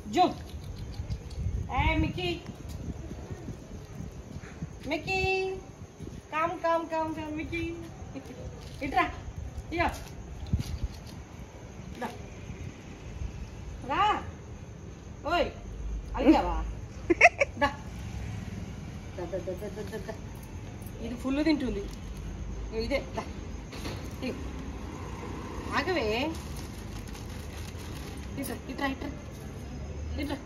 zoo Mickey Mickey కామ్ కామ్ కామ్ కామ్ మిక్కీ ఇట్రా ఇక రా ఓయ్ అడిగావా ఇది ఫుల్ తింటుంది ఇదే ఆగవే ఇట్రా ఇట్రా ఇట్రా ఇట్రా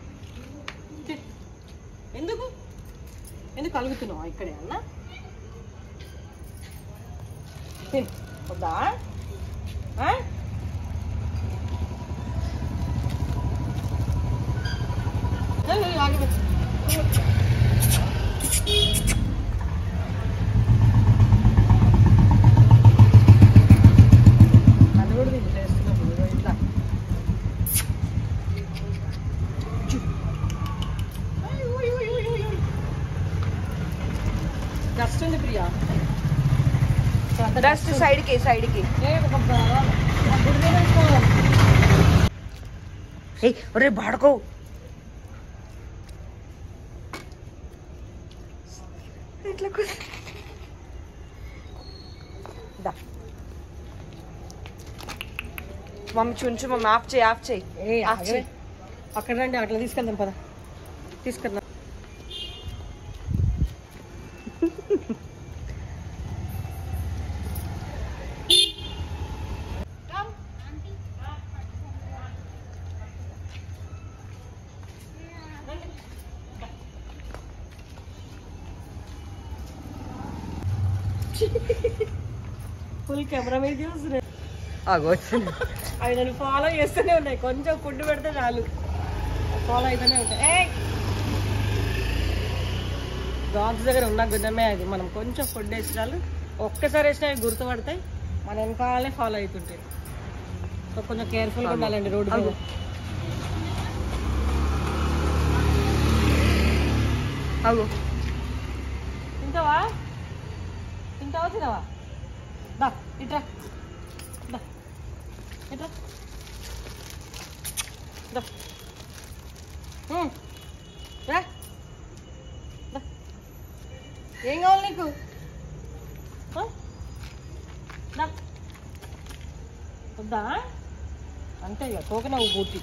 ఎందుకు ఎందుకు కలుగుతున్నావు ఇక్కడే అన్న వద్దా ఆగవే డస్ట్ ఉంది ప్రియా డస్ట్ సైడ్కి ఒరే బాడుకో ఇట్లా మమ్మీ చుంచు మమ్మీ ఆఫ్ చేయి అక్కడ రండి అట్లా తీసుకెళ్దాం పద తీసుకెళ్దాం ఫుల్ కెమెరా మీద చూస్తున్నాయి అవి నన్ను ఫాలో చేస్తూనే ఉన్నాయి కొంచెం ఫుడ్ పెడితే చాలు ఫాలో అయితేనే ఉంటాయి డాగ్స్ దగ్గర ఉన్న గుణమే అది మనం కొంచెం ఫుడ్ వేసి చాలు ఒక్కసారి వేసినా అవి గుర్తుపడతాయి మన వెనకాలే ఫాలో అవుతుంటాయి సో కొంచెం కేర్ఫుల్గా ఉండాలండి రోడ్డు మీద తింటావా తినవా దా ఇట్రా దా ఇట్రా దా రా ఏం కావాలి నీకు దా వద్దా అంతే ఇక తోకనవ్వు పూర్తి